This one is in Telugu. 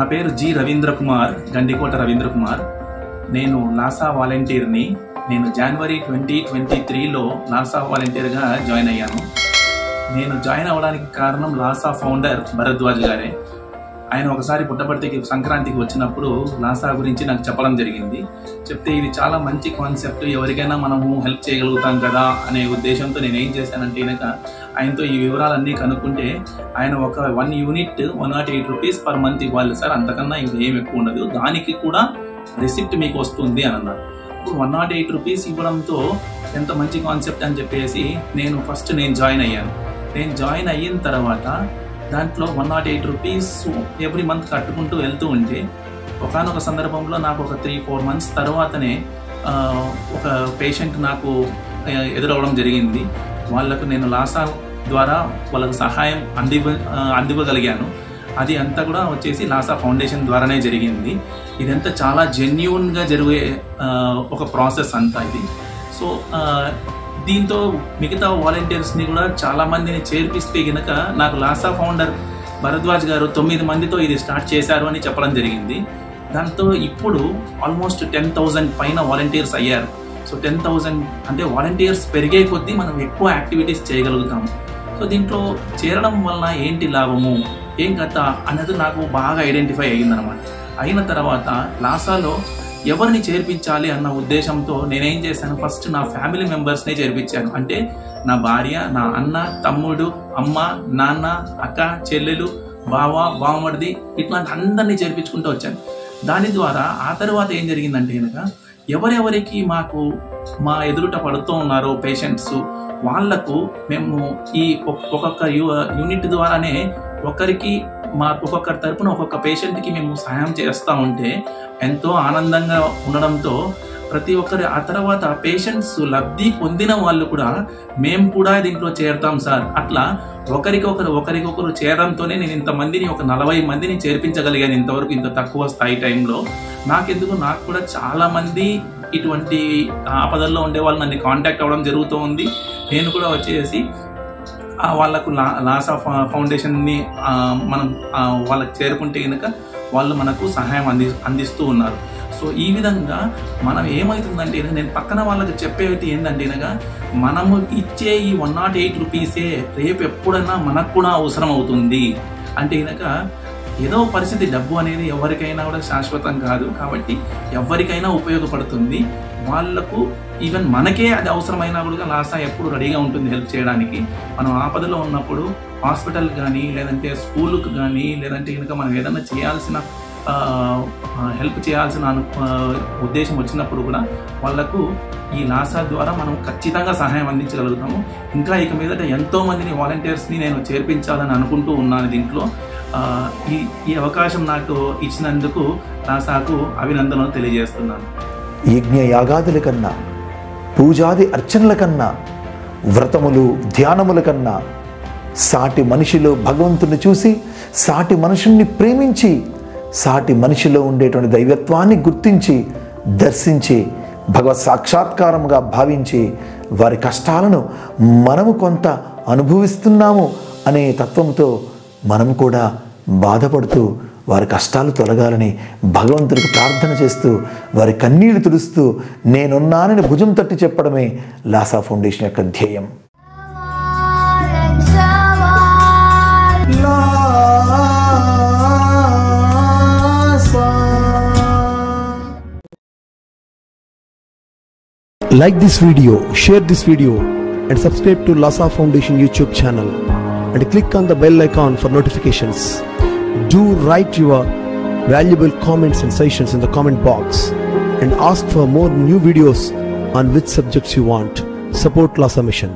నా పేరు జి రవీంద్ర కుమార్, గండికోట రవీంద్ర కుమార్. నేను లాసా వాలంటీర్ని. నేను జనవరి 2023లో లాసా వాలంటీర్గా జాయిన్ అయ్యాను. నేను జాయిన్ అవ్వడానికి కారణం లాసా ఫౌండర్ భరద్వాజ్ గారే. ఆయన ఒకసారి పుట్టపర్తికి సంక్రాంతికి వచ్చినప్పుడు లాసా గురించి నాకు చెప్పడం జరిగింది. చెప్తే ఇది చాలా మంచి కాన్సెప్ట్, ఎవరికైనా మనము హెల్ప్ చేయగలుగుతాం కదా అనే ఉద్దేశంతో నేను ఏం చేశానంటే కనుక ఆయనతో ఈ వివరాలన్నీ కనుక్కుంటే ఆయన ఒక 1 యూనిట్ 108 రూపీస్ పర్ మంత్ ఇవ్వాలి సార్, అంతకన్నా ఇంకేం ఎక్కువ ఉండదు, దానికి కూడా రిసిప్ట్ మీకు వస్తుంది అని అన్నారు. ఇప్పుడు 108 రూపీస్ ఇవ్వడంతో ఎంత మంచి కాన్సెప్ట్ అని చెప్పేసి నేను జాయిన్ అయ్యాను. నేను జాయిన్ అయిన తర్వాత దాంట్లో 108 రూపీస్ ఎవ్రీ మంత్ కట్టుకుంటూ వెళ్తూ ఉంటే ఒకనొక సందర్భంలో నాకు ఒక 3-4 మంత్స్ తర్వాతనే ఒక పేషెంట్ నాకు ఎదురవడం జరిగింది. వాళ్ళకు నేను లాసా ద్వారా వాళ్ళకు సహాయం అందివ్వగలిగాను. అది అంతా కూడా వచ్చేసి లాసా ఫౌండేషన్ ద్వారానే జరిగింది. ఇదంతా చాలా జెన్యూన్గా జరిగే ఒక ప్రాసెస్ అంతా ఇది. సో దీంతో మిగతా వాలంటీర్స్ని కూడా చాలా మందిని చేర్పిస్తే గనక నాకు లాసా ఫౌండర్ భరద్వాజ్ గారు 9 మందితో ఇది స్టార్ట్ చేశారు అని చెప్పడం జరిగింది. దాంతో ఇప్పుడు ఆల్మోస్ట్ 10,000 పైన వాలంటీర్స్ అయ్యారు. సో 10,000 అంటే వాలంటీర్స్ పెరిగే కొద్దీ మనం ఎక్కువ యాక్టివిటీస్ చేయగలుగుతాము. సో దీంట్లో చేరడం వలన ఏంటి లాభము, ఏం కథ అనేది నాకు బాగా ఐడెంటిఫై అయ్యిందనమాట. అయిన తర్వాత లాసాలో ఎవరిని చేర్పించాలి అన్న ఉద్దేశంతో నేనేం చేశాను, ఫస్ట్ నా ఫ్యామిలీ మెంబర్స్ని చేర్పించాను. అంటే నా భార్య, నా అన్న, తమ్ముడు, అమ్మ, నాన్న, అక్క, చెల్లెలు, బావ, బావమరిది, ఇట్లాంటి అందరినీ చేర్పించుకుంటూ వచ్చాను. దాని ద్వారా ఆ తర్వాత ఏం జరిగిందంటే కనుక ఎవరెవరికి మా ఎదురుట పడుతూ ఉన్నారో పేషెంట్స్, వాళ్లకు మేము ఈ ఒక్కొక్క యూనిట్ ద్వారానే ఒక్కొక్కరి తరపున ఒక్కొక్క పేషెంట్కి మేము సహాయం చేస్తూ ఉంటే ఎంతో ఆనందంగా ఉండడంతో ప్రతి ఒక్కరి ఆ తర్వాత పేషెంట్స్ లబ్ధి పొందిన వాళ్ళు కూడా మేము కూడా దీంట్లో చేరతాం సార్, అట్లా ఒకరికొకరు చేరడంతోనే నేను ఇంతమందిని ఒక 40 మందిని చేర్పించగలిగాను ఇంతవరకు, ఇంత తక్కువ స్థాయి టైంలో. నాకు కూడా చాలా మంది ఇటువంటి ఆపదల్లో ఉండే వాళ్ళు నన్ను కాంటాక్ట్ అవ్వడం జరుగుతూ ఉంది. నేను కూడా వచ్చేసి వాళ్ళకు లాసా ఫౌండేషన్ని మనం వాళ్ళకి చేరుకుంటే కనుక వాళ్ళు మనకు సహాయం అందిస్తూ ఉన్నారు. సో ఈ విధంగా మనం ఏమవుతుందంటే నేను పక్కన వాళ్ళకి చెప్పేది ఏంటంటే కనుక మనము ఇచ్చే ఈ 108 రూపీసే రేపు ఎప్పుడైనా మనకు కూడా అవసరం అవుతుంది. అంటే కనుక ఏదో పరిస్థితి, డబ్బు అనేది ఎవరికైనా కూడా శాశ్వతం కాదు, కాబట్టి ఎవరికైనా ఉపయోగపడుతుంది. వాళ్లకు ఈవెన్ మనకే అది అవసరమైనా కూడా లాసా ఎప్పుడు రెడీగా ఉంటుంది హెల్ప్ చేయడానికి. మనం ఆపదలో ఉన్నప్పుడు హాస్పిటల్ కానీ లేదంటే స్కూల్కి కానీ లేదంటే కనుక మనం ఏదైనా హెల్ప్ చేయాల్సిన ఉద్దేశం వచ్చినప్పుడు కూడా వాళ్లకు ఈ లాసా ద్వారా మనం ఖచ్చితంగా సహాయం అందించగలుగుతాము. ఇంకా ఇక మీదట ఎంతోమందిని వాలంటీర్స్ని నేను చేర్పించాలని అనుకుంటూ ఉన్నాను. దీంట్లో ఈ అవకాశం నాకు ఇచ్చినందుకు లాసాకు అభినందనలు తెలియజేస్తున్నాను. యజ్ఞ యాగాదుల కన్నా, పూజాది అర్చనల కన్నా, వ్రతములు ధ్యానముల కన్నా సాటి మనిషిలో భగవంతుని చూసి, సాటి మనుషుల్ని ప్రేమించి, సాటి మనిషిలో ఉండేటువంటి దైవత్వాన్ని గుర్తించి, దర్శించి, భగవత్ సాక్షాత్కారముగా భావించి వారి కష్టాలను మనము కొంత అనుభవిస్తున్నాము అనే తత్వంతో మనము కూడా బాధపడుతూ వారి కష్టాలు తొలగాలని భగవంతుడికి ప్రార్థన చేస్తూ వారి కన్నీళ్లు తుడుస్తూ నేనున్నానని భుజం తట్టి చెప్పడమే లాసా ఫౌండేషన్ యొక్క ధ్యేయం. Like this video, share this video and subscribe to Lhasa Foundation YouTube channel and click on the bell icon for notifications. Do write your valuable comments and suggestions in the comment box and ask for more new videos on which subjects you want. Support Lhasa Mission.